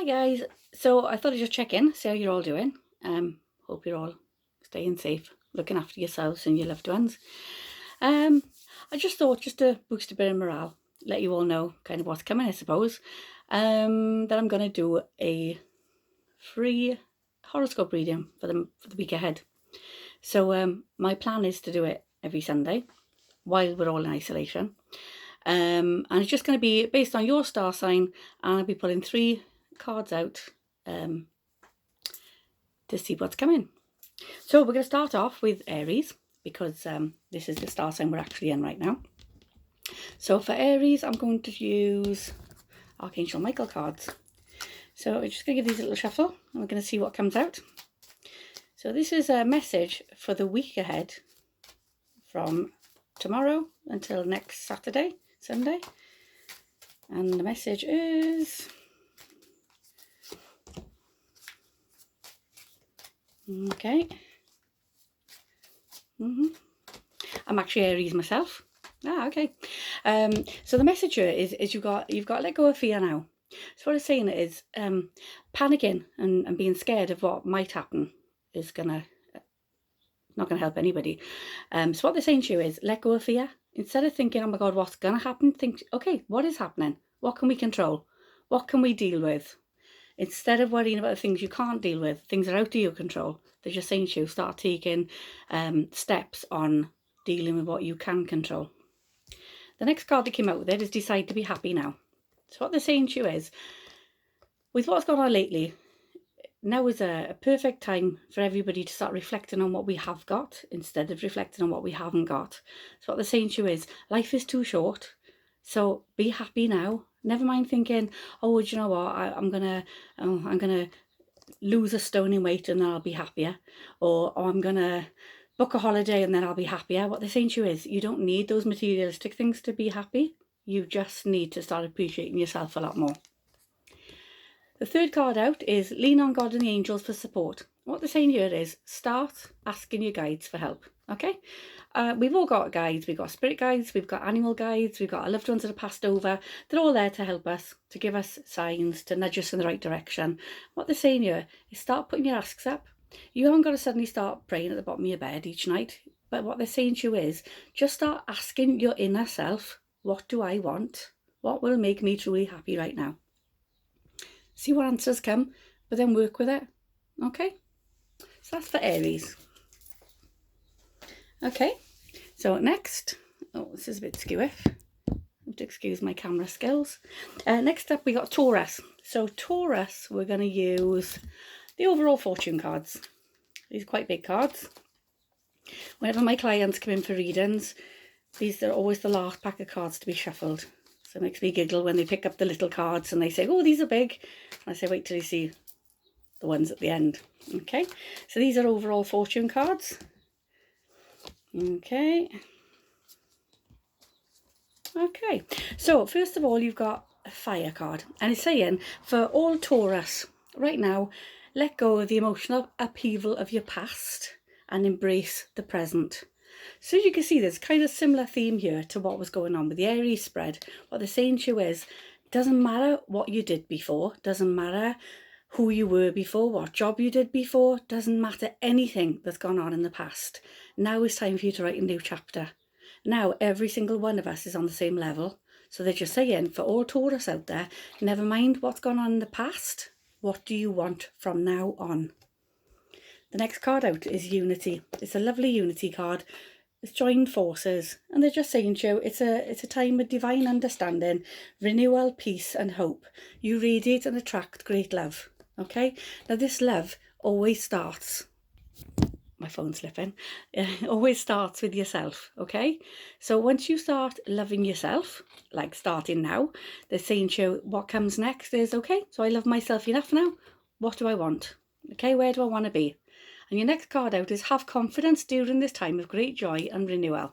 guys, so I thought I'd just check in, see how you're all doing. Hope you're all staying safe, looking after yourselves and your loved ones. I just thought, just to boost a bit of morale, let you all know kind of what's coming, I suppose, that I'm going to do a free horoscope reading for the week ahead. So my plan is to do it every Sunday while we're all in isolation. And it's just going to be based on your star sign, and I'll be pulling 3 cards out to see what's coming. So we're going to start off with Aries, because this is the star sign we're actually in right now. So for Aries, I'm going to use Archangel Michael cards. So I'm just going to give these a little shuffle, and we're going to see what comes out. So this is a message for the week ahead from tomorrow until next Sunday. And the message is... Okay. I'm actually Aries myself. Okay. So the message here is you've got to let go of fear now. So what it's saying is panicking and being scared of what might happen is not gonna help anybody. So what they're saying to you is let go of fear. Instead of thinking, oh my God, what's gonna happen? Think, okay, what is happening? What can we control? What can we deal with? Instead of worrying about the things you can't deal with, things that are out of your control, they're just saying to you, start taking steps on dealing with what you can control. The next card that came out with it is decide to be happy now. So what they're saying to you is, with what's gone on lately, now is a perfect time for everybody to start reflecting on what we have got instead of reflecting on what we haven't got. So what they're saying to you is, life is too short, so be happy now. Never mind thinking, oh, do you know what, I'm gonna lose a stone in weight and then I'll be happier, or I'm gonna book a holiday and then I'll be happier. What they're saying to you is, you don't need those materialistic things to be happy. You just need to start appreciating yourself a lot more. The third card out is lean on God and the angels for support. What they're saying here is start asking your guides for help. Okay, we've all got guides. We've got spirit guides, we've got animal guides, we've got our loved ones that have passed over. They're all there to help us, to give us signs, to nudge us in the right direction. What they're saying here is start putting your asks up. You haven't got to suddenly start praying at the bottom of your bed each night, but what they're saying to you is just start asking your inner self, what do I want? What will make me truly happy right now? See what answers come, but then work with it. Okay, so that's for Aries. Okay, so next, oh, this is a bit skewy. I have to excuse my camera skills. Next up, we got Taurus. So Taurus, we're going to use the overall fortune cards. These are quite big cards. Whenever my clients come in for readings, these are always the last pack of cards to be shuffled. So it makes me giggle when they pick up the little cards and they say, oh, these are big. And I say, wait till you see the ones at the end. Okay, so these are overall fortune cards. Okay. Okay, so first of all, you've got a fire card. And it's saying, for all Taurus, right now, let go of the emotional upheaval of your past and embrace the present. So as you can see, there's kind of similar theme here to what was going on with the Aries spread. What they're saying to you is, doesn't matter what you did before, doesn't matter who you were before, what job you did before, doesn't matter anything that's gone on in the past. Now it's time for you to write a new chapter. Now every single one of us is on the same level. So they're just saying, for all Taurus out there, never mind what's gone on in the past, what do you want from now on? The next card out is Unity. It's a lovely Unity card. It's joined forces, and they're just saying to you, it's a time of divine understanding, renewal, peace and hope. You radiate and attract great love. Okay, now this love always starts, my phone's slipping, always starts with yourself. Okay, so once you start loving yourself, like starting now, they're saying to you, what comes next is, okay, so I love myself enough now, what do I want? Okay, where do I want to be? And your next card out is have confidence during this time of great joy and renewal.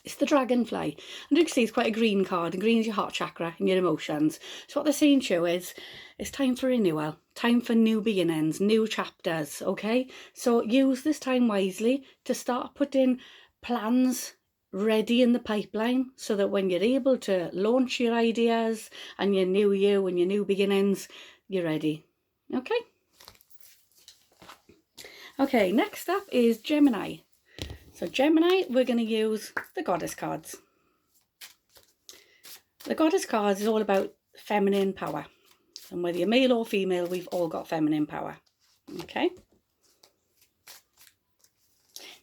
It's the dragonfly. And you can see it's quite a green card, and green is your heart chakra and your emotions. So what they're saying to you is, it's time for renewal, time for new beginnings, new chapters, okay? So use this time wisely to start putting plans ready in the pipeline so that when you're able to launch your ideas and your new you and your new beginnings, you're ready. Okay? Okay, next up is Gemini. So Gemini, we're going to use the Goddess cards. The Goddess cards is all about feminine power. And whether you're male or female, we've all got feminine power. Okay?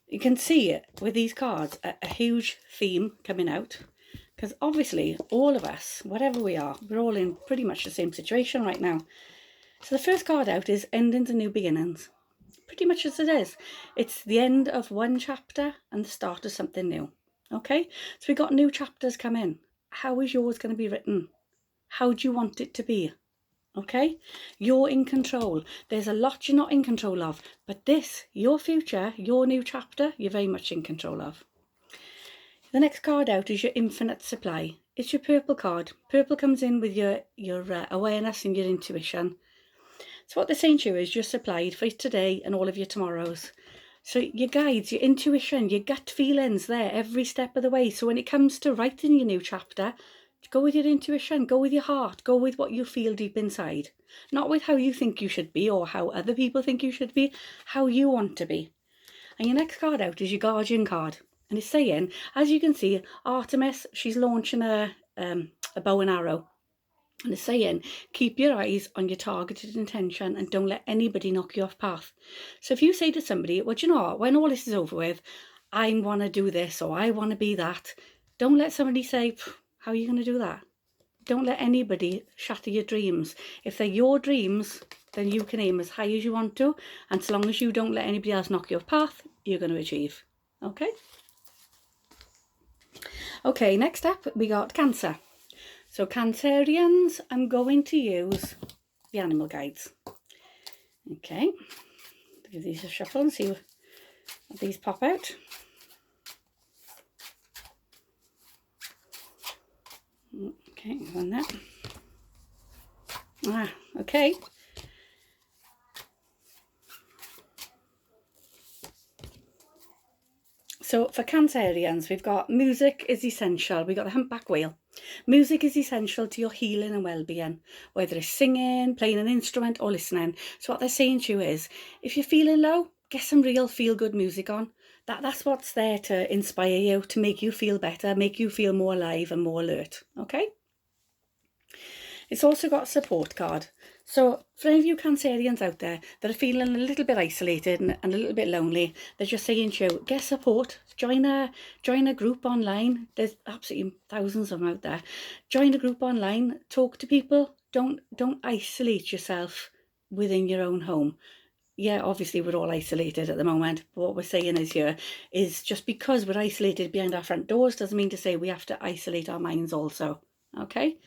You can see it with these cards, a huge theme coming out. Because obviously, all of us, whatever we are, we're all in pretty much the same situation right now. So the first card out is endings and new beginnings. Pretty much as it is. It's the end of one chapter and the start of something new. Okay? So we've got new chapters come in. How is yours going to be written? How do you want it to be? Okay? You're in control. There's a lot you're not in control of. But this, your future, your new chapter, you're very much in control of. The next card out is your infinite supply. It's your purple card. Purple comes in with your awareness and your intuition. So what they're saying to you is you're supplied for today and all of your tomorrows. So your guides, your intuition, your gut feelings there every step of the way. So when it comes to writing your new chapter, go with your intuition, go with your heart, go with what you feel deep inside. Not with how you think you should be or how other people think you should be, how you want to be. And your next card out is your guardian card. And it's saying, as you can see, Artemis, she's launching a bow and arrow. And it's saying, keep your eyes on your targeted intention and don't let anybody knock you off path. So if you say to somebody, well, do you know what, when all this is over with, I want to do this or I want to be that, don't let somebody say, how are you going to do that? Don't let anybody shatter your dreams. If they're your dreams, then you can aim as high as you want to. And so long as you don't let anybody else knock you off path, you're going to achieve. Okay? Okay, next up, we got Cancer. So Cancerians, I'm going to use the animal guides. Okay, give these a shuffle and see what these pop out. Okay, on that. Okay. So for Cancerians, we've got music is essential. We've got the humpback whale. Music is essential to your healing and well-being, whether it's singing, playing an instrument or listening. So what they're saying to you is, if you're feeling low, get some real feel-good music on. That's what's there to inspire you, to make you feel better, make you feel more alive and more alert, okay? It's also got a support card. So for any of you Cancerians out there that are feeling a little bit isolated and a little bit lonely, they're just saying to you, get support, join a group online. There's absolutely thousands of them out there. Join a group online, talk to people. Don't isolate yourself within your own home. Yeah, obviously we're all isolated at the moment, but what we're saying is here is just because we're isolated behind our front doors doesn't mean to say we have to isolate our minds also, okay?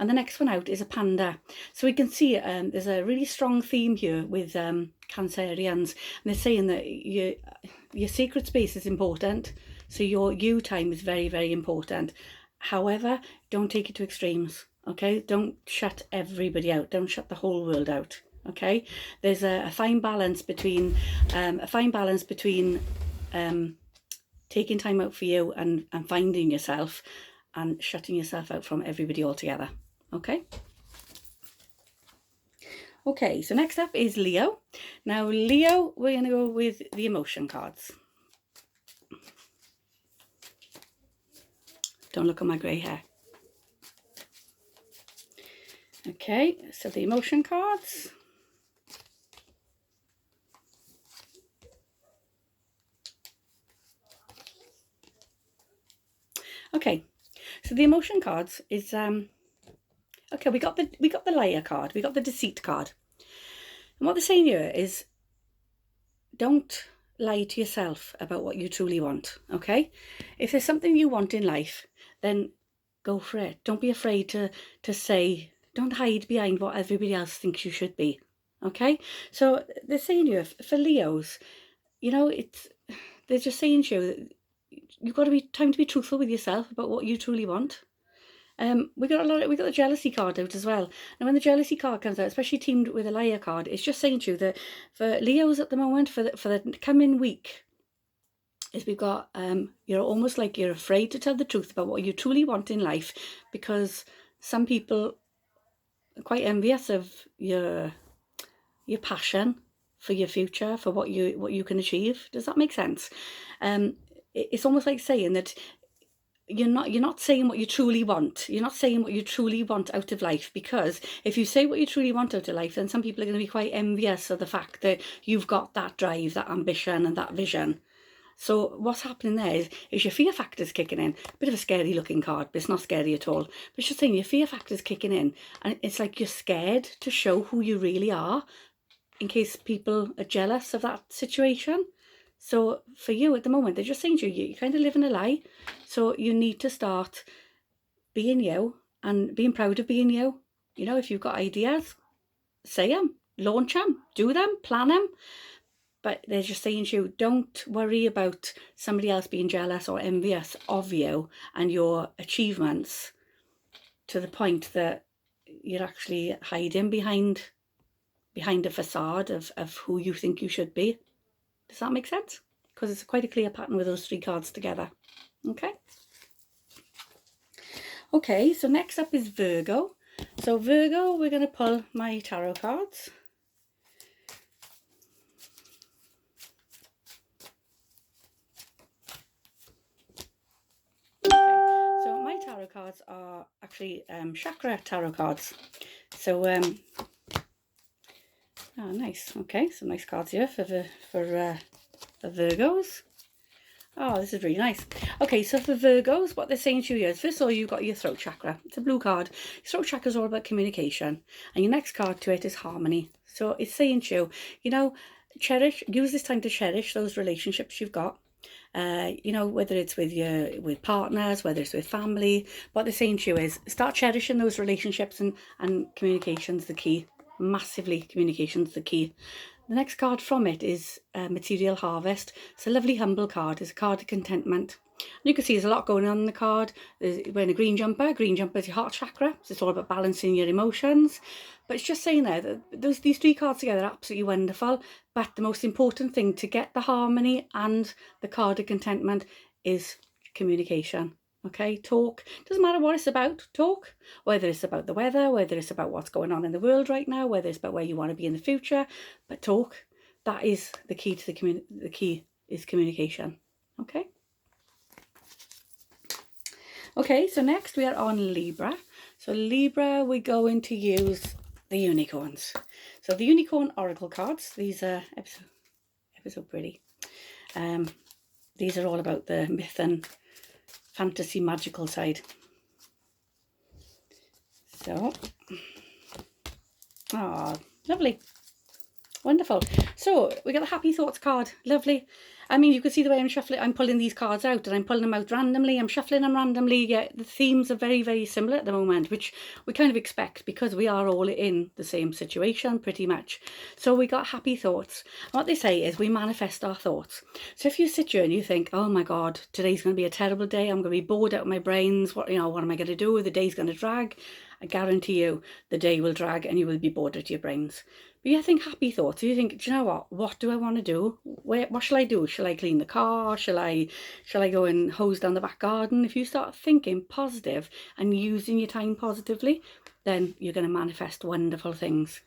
And the next one out is a panda. So we can see there's a really strong theme here with Cancerians. And they're saying that your sacred space is important. So your you time is very, very important. However, don't take it to extremes. Okay? Don't shut everybody out. Don't shut the whole world out. Okay? There's a fine balance between taking time out for you and finding yourself and shutting yourself out from everybody altogether. Okay. Okay, so next up is Leo. Now, Leo, we're going to go with the emotion cards. Don't look at my grey hair. Okay, so the emotion cards. Okay, so the emotion cards is okay, we got the liar card, we got the deceit card. And what they're saying here is don't lie to yourself about what you truly want, okay? If there's something you want in life, then go for it. Don't be afraid to say, don't hide behind what everybody else thinks you should be, okay? So they're saying here, for Leos, you know, they're just saying to you, you've got to be time to be truthful with yourself about what you truly want. We got the jealousy card out as well. And when the jealousy card comes out, especially teamed with a liar card, it's just saying to you that for Leos at the moment, for the coming week, is we've got you're almost like you're afraid to tell the truth about what you truly want in life, because some people quite envious of your passion for your future, for what you can achieve. Does that make sense? It's almost like saying that you're not saying what you truly want. You're not saying what you truly want out of life, because if you say what you truly want out of life, then some people are going to be quite envious of the fact that you've got that drive, that ambition and that vision. So what's happening there is your fear factor's kicking in. A bit of a scary looking card, but it's not scary at all. But it's just saying your fear factor's kicking in, and it's like you're scared to show who you really are in case people are jealous of that situation. So for you at the moment, they're just saying to you, you're kind of living a lie. So you need to start being you and being proud of being you. You know, if you've got ideas, say them, launch them, do them, plan them. But they're just saying to you, don't worry about somebody else being jealous or envious of you and your achievements to the point that you're actually hiding behind a facade of who you think you should be. Does that make sense? Because it's quite a clear pattern with those 3 cards together. Okay. Okay, so next up is Virgo. So Virgo, we're going to pull my tarot cards. Okay, so my tarot cards are actually chakra tarot cards. So oh, nice. Okay, some nice cards here for Virgos. Oh, this is really nice. Okay, so for Virgos, what they're saying to you is, first of all, you've got your throat chakra. It's a blue card. Your throat chakra is all about communication. And your next card to it is harmony. So it's saying to you, you know, use this time to cherish those relationships you've got. You know, whether it's with partners, whether it's with family. What they're saying to you is, start cherishing those relationships, and communication's the key. Massively, communication's the key. The next card from it is Material Harvest. It's a lovely humble card. It's a card of contentment. And you can see there's a lot going on in the card. There's wearing a green jumper. Green jumper is your heart chakra. So it's all about balancing your emotions. But it's just saying there that these 3 cards together are absolutely wonderful. But the most important thing to get the harmony and the card of contentment is communication. Okay, talk. Doesn't matter what it's about, talk. Whether it's about the weather, whether it's about what's going on in the world right now, whether it's about where you want to be in the future, but talk. That is the key to the key is communication. Okay. Okay, so next we are on Libra. So Libra, we're going to use the unicorns. So the unicorn oracle cards, these are ever so pretty. These are all about the myth and fantasy magical side. So, oh, lovely. Wonderful. So we got the happy thoughts card. Lovely. I mean, you can see the way I'm shuffling. I'm pulling these cards out, and I'm pulling them out randomly. I'm shuffling them randomly. Yeah, the themes are very, very similar at the moment, which we kind of expect because we are all in the same situation pretty much. So we got happy thoughts. And what they say is we manifest our thoughts. So if you sit here and you think, oh my God, today's going to be a terrible day. I'm going to be bored out of my brains. What am I going to do? The day's going to drag. I guarantee you the day will drag and you will be bored out of your brains. But you think happy thoughts. You think, do you know what do I want to do? What shall I do? Shall I clean the car? Shall I go and hose down the back garden? If you start thinking positive and using your time positively, then you're going to manifest wonderful things.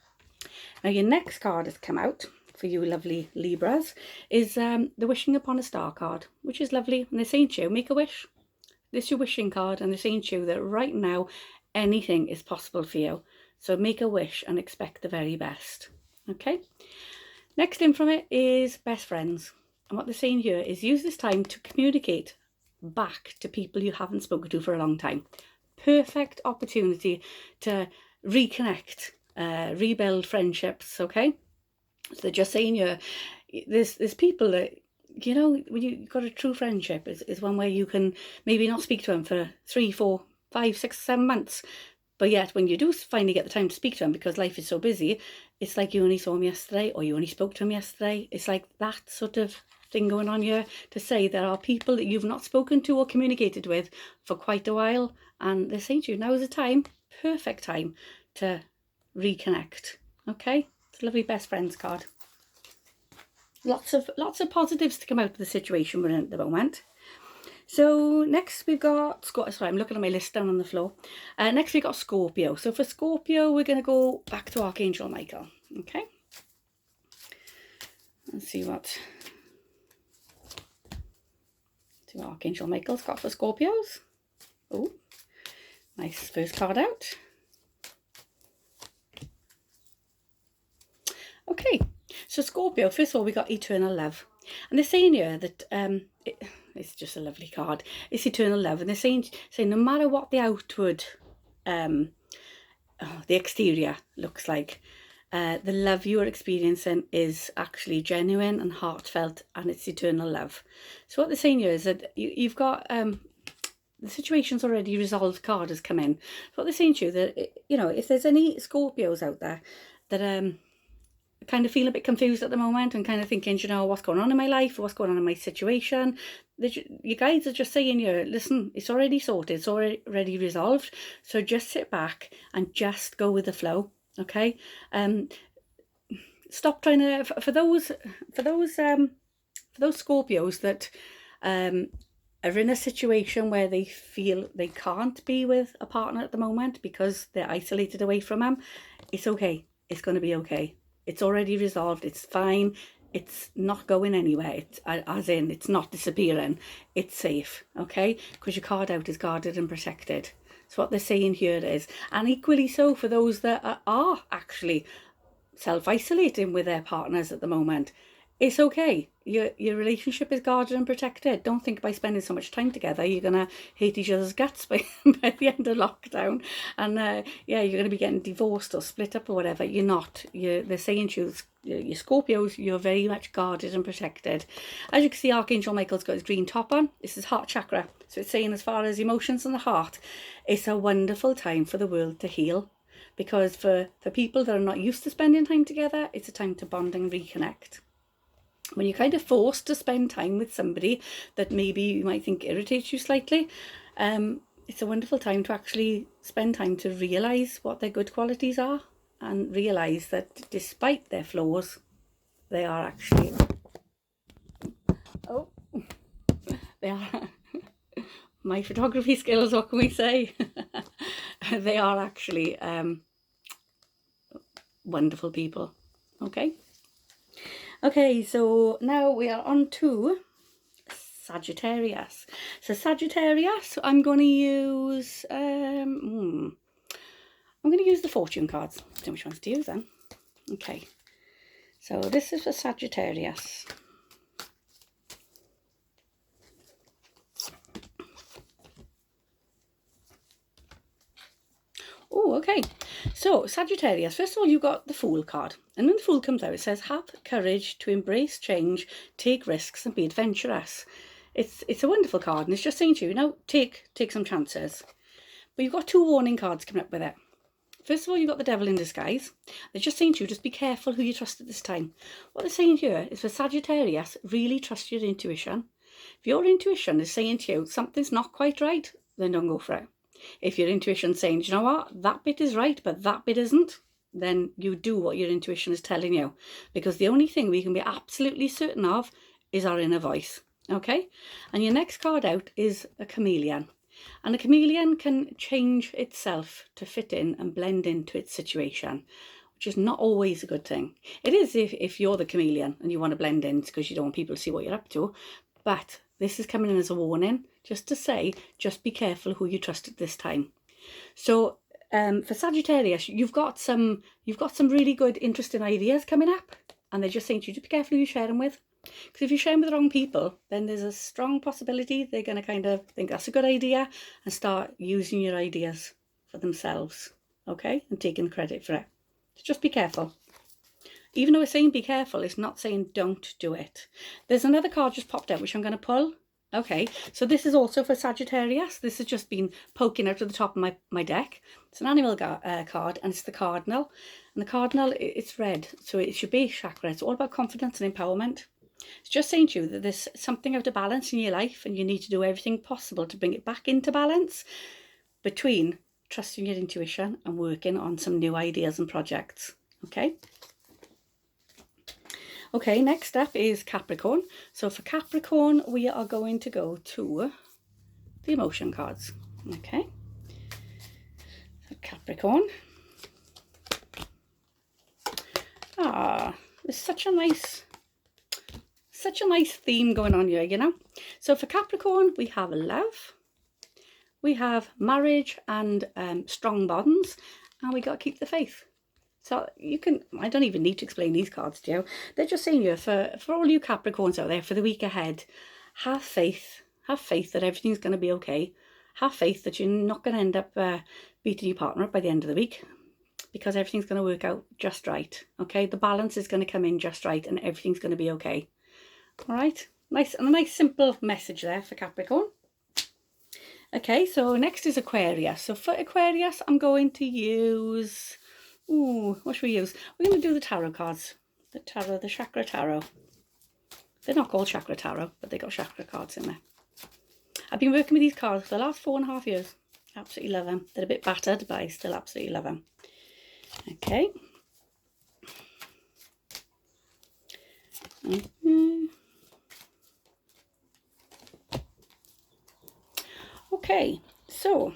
Now your next card has come out for you lovely Libras is the Wishing Upon a Star card, which is lovely. And they're saying to you, make a wish. This is your wishing card, and they're saying to you that right now anything is possible for you. So make a wish and expect the very best. Okay. Next in from it is best friends. And what they're saying here is use this time to communicate back to people you haven't spoken to for a long time. Perfect opportunity to reconnect, rebuild friendships. Okay. So they're just saying here, there's people that, you know, when you've got a true friendship is one where you can maybe not speak to them for 3, 4, 5, 6, 7 months. But yet when you do finally get the time to speak to them, because life is so busy, it's like you only saw him yesterday or you only spoke to him yesterday. It's like that sort of thing going on here to say there are people that you've not spoken to or communicated with for quite a while. And they're saying to you, now is the time, perfect time to reconnect. Okay, it's a lovely best friends card. Lots of positives to come out of the situation we're in at the moment. So next we've got, sorry, I'm looking at my list down on the floor. Next we've got Scorpio. So for Scorpio, we're going to go back to Archangel Michael. Okay. Let's see what Archangel Michael's got for Scorpios. Oh, nice first card out. Okay, so Scorpio, first of all, we got eternal love. And they're saying here that it's just a lovely card. It's eternal love. And they're saying no matter what the outward, the exterior looks like, the love you're experiencing is actually genuine and heartfelt, and it's eternal love. So what they're saying here is that you've got the situation's already resolved card has come in. So what they're saying to you that, you know, if there's any Scorpios out there that kind of feel a bit confused at the moment and kind of thinking, you know, what's going on in my life, or what's going on in my situation, you guys are just saying here, listen, it's already sorted, it's already resolved, so just sit back and just go with the flow. Okay, stop trying to, for those Scorpios that are in a situation where they feel they can't be with a partner at the moment because they're isolated away from them. It's okay, it's going to be okay. It's already resolved. It's fine. It's not going anywhere. It's, as in, it's not disappearing. It's safe, okay? Because your card out is guarded and protected. So what they're saying here is, and equally so for those that are actually self-isolating with their partners at the moment, it's okay. Your relationship is guarded and protected. Don't think by spending so much time together you're gonna hate each other's guts by the end of lockdown, and yeah, you're gonna be getting divorced or split up or whatever. You're not. They're saying to you, your Scorpios, you're very much guarded and protected. As you can see, Archangel Michael's got his green top on. This is heart chakra, so it's saying as far as emotions and the heart, it's a wonderful time for the world to heal. Because for people that are not used to spending time together, it's a time to bond and reconnect. When you're kind of forced to spend time with somebody that maybe you might think irritates you slightly, it's a wonderful time to actually spend time to realise what their good qualities are, and realise that despite their flaws, they are actually, they are, my photography skills, what can we say? They are actually wonderful people. Okay, so now we are on to Sagittarius. So Sagittarius, I'm going to use the fortune cards. I don't know which ones to use then. Okay, so this is for Sagittarius. Oh, okay. So Sagittarius, first of all, you've got the Fool card. And when the Fool comes out, it says, have courage to embrace change, take risks and be adventurous. It's a wonderful card, and it's just saying to you, you know, take some chances. But you've got two warning cards coming up with it. First of all, you've got the Devil in disguise. They're just saying to you, just be careful who you trust at this time. What they're saying here is for Sagittarius, really trust your intuition. If your intuition is saying to you, something's not quite right, then don't go for it. If your intuition's saying, do you know what, that bit is right, but that bit isn't, then you do what your intuition is telling you. Because the only thing we can be absolutely certain of is our inner voice. Okay? And your next card out is a chameleon. And a chameleon can change itself to fit in and blend into its situation, which is not always a good thing. It is if you're the chameleon and you want to blend in because you don't want people to see what you're up to. But this is coming in as a warning, just to say, just be careful who you trust at this time. So for Sagittarius, you've got some really good, interesting ideas coming up, and they're just saying to you, just be careful who you share them with. Because if you share them with the wrong people, then there's a strong possibility they're going to kind of think that's a good idea and start using your ideas for themselves, okay, and taking credit for it. So just be careful. Even though it's saying be careful, it's not saying don't do it. There's another card just popped out, which I'm going to pull. Okay, so this is also for Sagittarius. This has just been poking out of the top of my deck. It's an animal card, and it's the Cardinal. And the Cardinal, it's red, so it's your base chakra. It's all about confidence and empowerment. It's just saying to you that there's something out of balance in your life, and you need to do everything possible to bring it back into balance between trusting your intuition and working on some new ideas and projects. Okay? Okay, next up is Capricorn. So for Capricorn, we are going to go to the emotion cards. Okay, so Capricorn. Ah, there's such a nice theme going on here, you know. So for Capricorn, we have love, we have marriage and strong bonds, and we got to keep the faith. So you can, I don't even need to explain these cards to you. They're just saying here, for all you Capricorns out there, for the week ahead, have faith that everything's going to be okay. Have faith that you're not going to end up beating your partner up by the end of the week, because everything's going to work out just right, okay? The balance is going to come in just right and everything's going to be okay. All right, nice, and a nice simple message there for Capricorn. Okay, so next is Aquarius. So for Aquarius, I'm going to use, what should we use? We're going to do the tarot cards, the chakra tarot. They're not called chakra tarot, but they got chakra cards in there. I've been working with these cards for the last 4.5 years. Absolutely love them. They're a bit battered, but I still absolutely love them. Okay. Okay, so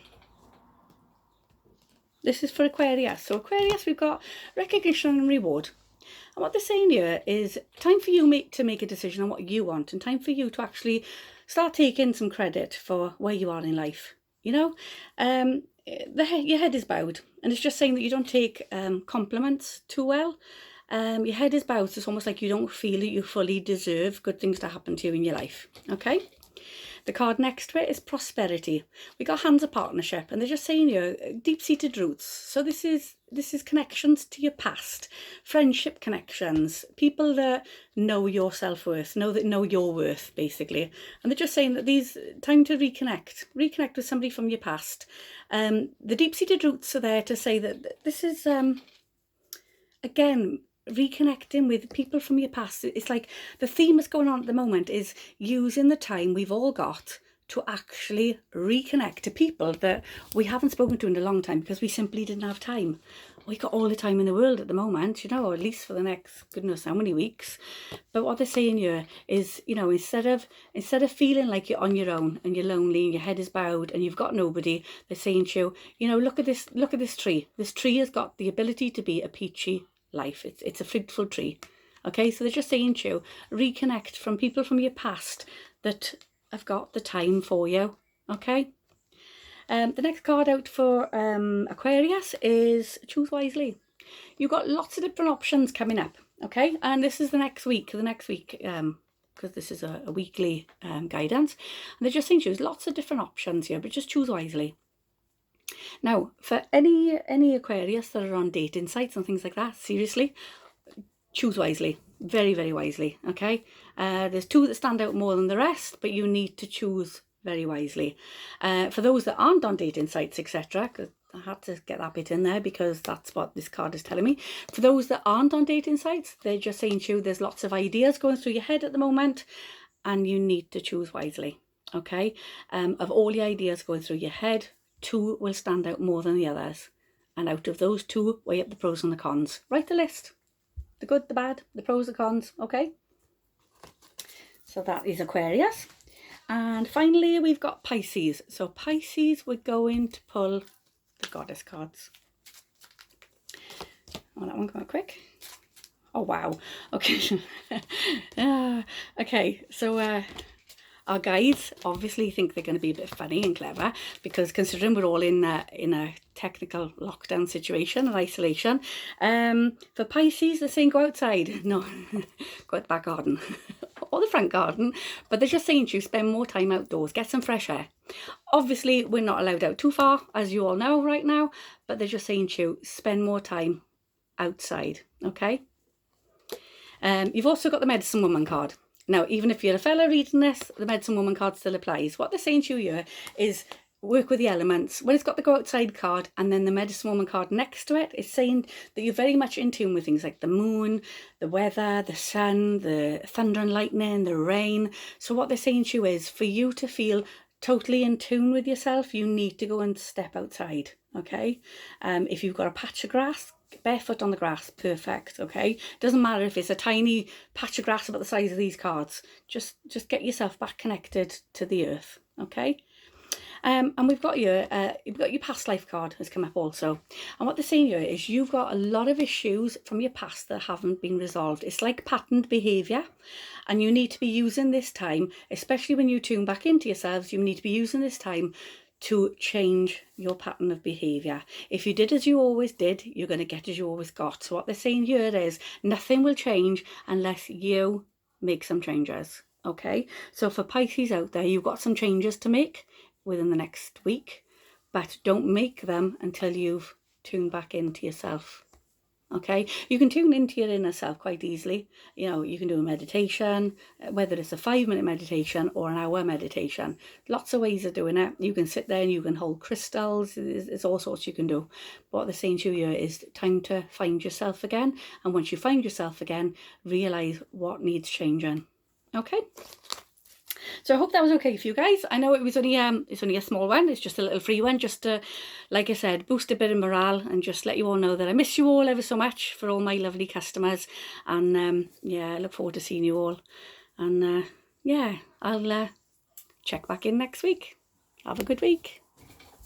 this is for Aquarius. So Aquarius, we've got recognition and reward. And what they're saying here is time for you to make a decision on what you want, and time for you to actually start taking some credit for where you are in life. You know, your head is bowed, and it's just saying that you don't take compliments too well. Your head is bowed, so it's almost like you don't feel that you fully deserve good things to happen to you in your life. Okay. The card next to it is prosperity. We got hands of partnership, and they're just saying here deep-seated roots. So this is connections to your past, friendship connections, people that know your self-worth, know your worth, basically. And they're just saying that these time to reconnect with somebody from your past. The deep-seated roots are there to say that this is again, reconnecting with people from your past. It's like the theme that's going on at the moment is using the time we've all got to actually reconnect to people that we haven't spoken to in a long time because we simply didn't have time. We got all the time in the world at the moment, you know, or at least for the next goodness how many weeks. But what they're saying here is, you know, instead of feeling like you're on your own and you're lonely and your head is bowed and you've got nobody, they're saying to you, you know, look at this tree. This tree has got the ability to be a peachy life. It's a fruitful tree. Okay, so they're just saying to you, reconnect from people from your past that have got the time for you. Okay. The next card out for Aquarius is choose wisely. You've got lots of different options coming up. Okay, and this is the next week because this is a weekly guidance, and they're just saying choose lots of different options here, but just choose wisely. Now, for any Aquarius that are on dating sites and things like that, seriously, choose wisely. Very, very wisely, okay? There's two that stand out more than the rest, but you need to choose very wisely. For those that aren't on dating sites, etc., because I had to get that bit in there because that's what this card is telling me. For those that aren't on dating sites, they're just saying to you, there's lots of ideas going through your head at the moment, and you need to choose wisely, okay? Of all the ideas going through your head, 2 will stand out more than the others, and out of those 2, weigh up the pros and the cons. Write the list, the good, the bad, the pros, the cons. Okay, so that is Aquarius. And finally we've got Pisces. So Pisces, we're going to pull the goddess cards. Oh, that one quite quick. Oh wow. Okay. Okay, so our guides obviously think they're going to be a bit funny and clever because considering we're all in a technical lockdown situation and isolation, for Pisces they're saying go outside. No, go out the back garden or the front garden, but they're just saying to you spend more time outdoors, get some fresh air. Obviously we're not allowed out too far, as you all know right now, but they're just saying to you spend more time outside. Okay. You've also got the medicine woman card. Now, even if you're a fella reading this, the medicine woman card still applies. What they're saying to you here is work with the elements. When it's got the go outside card and then the medicine woman card next to it, it's saying that you're very much in tune with things like the moon, the weather, the sun, the thunder and lightning, the rain. So what they're saying to you is for you to feel totally in tune with yourself, you need to go and step outside. Okay. If you've got a patch of grass, barefoot on the grass, perfect. Okay, doesn't matter if it's a tiny patch of grass about the size of these cards, just get yourself back connected to the earth. Okay, And we've got you've got your past life card has come up also. And what they're saying here is you've got a lot of issues from your past that haven't been resolved. It's like patterned behaviour, and you need to be using this time, especially when you tune back into yourselves, you need to be using this time to change your pattern of behaviour. If you did as you always did, you're going to get as you always got. So what they're saying here is nothing will change unless you make some changes. Okay, so for Pisces out there, you've got some changes to make within the next week, but don't make them until you've tuned back into yourself. Okay, you can tune into your inner self quite easily. You know, you can do a meditation, whether it's a 5-minute meditation or an hour meditation. Lots of ways of doing it. You can sit there and you can hold crystals. There's all sorts you can do. But what they're saying to you is time to find yourself again. And once you find yourself again, realise what needs changing. Okay. So I hope that was okay for you guys. I know it was only it's only a small one. It's just a little free one, just to, like I said, boost a bit of morale and just let you all know that I miss you all ever so much, for all my lovely customers. And yeah, I look forward to seeing you all. And yeah, I'll check back in next week. Have a good week.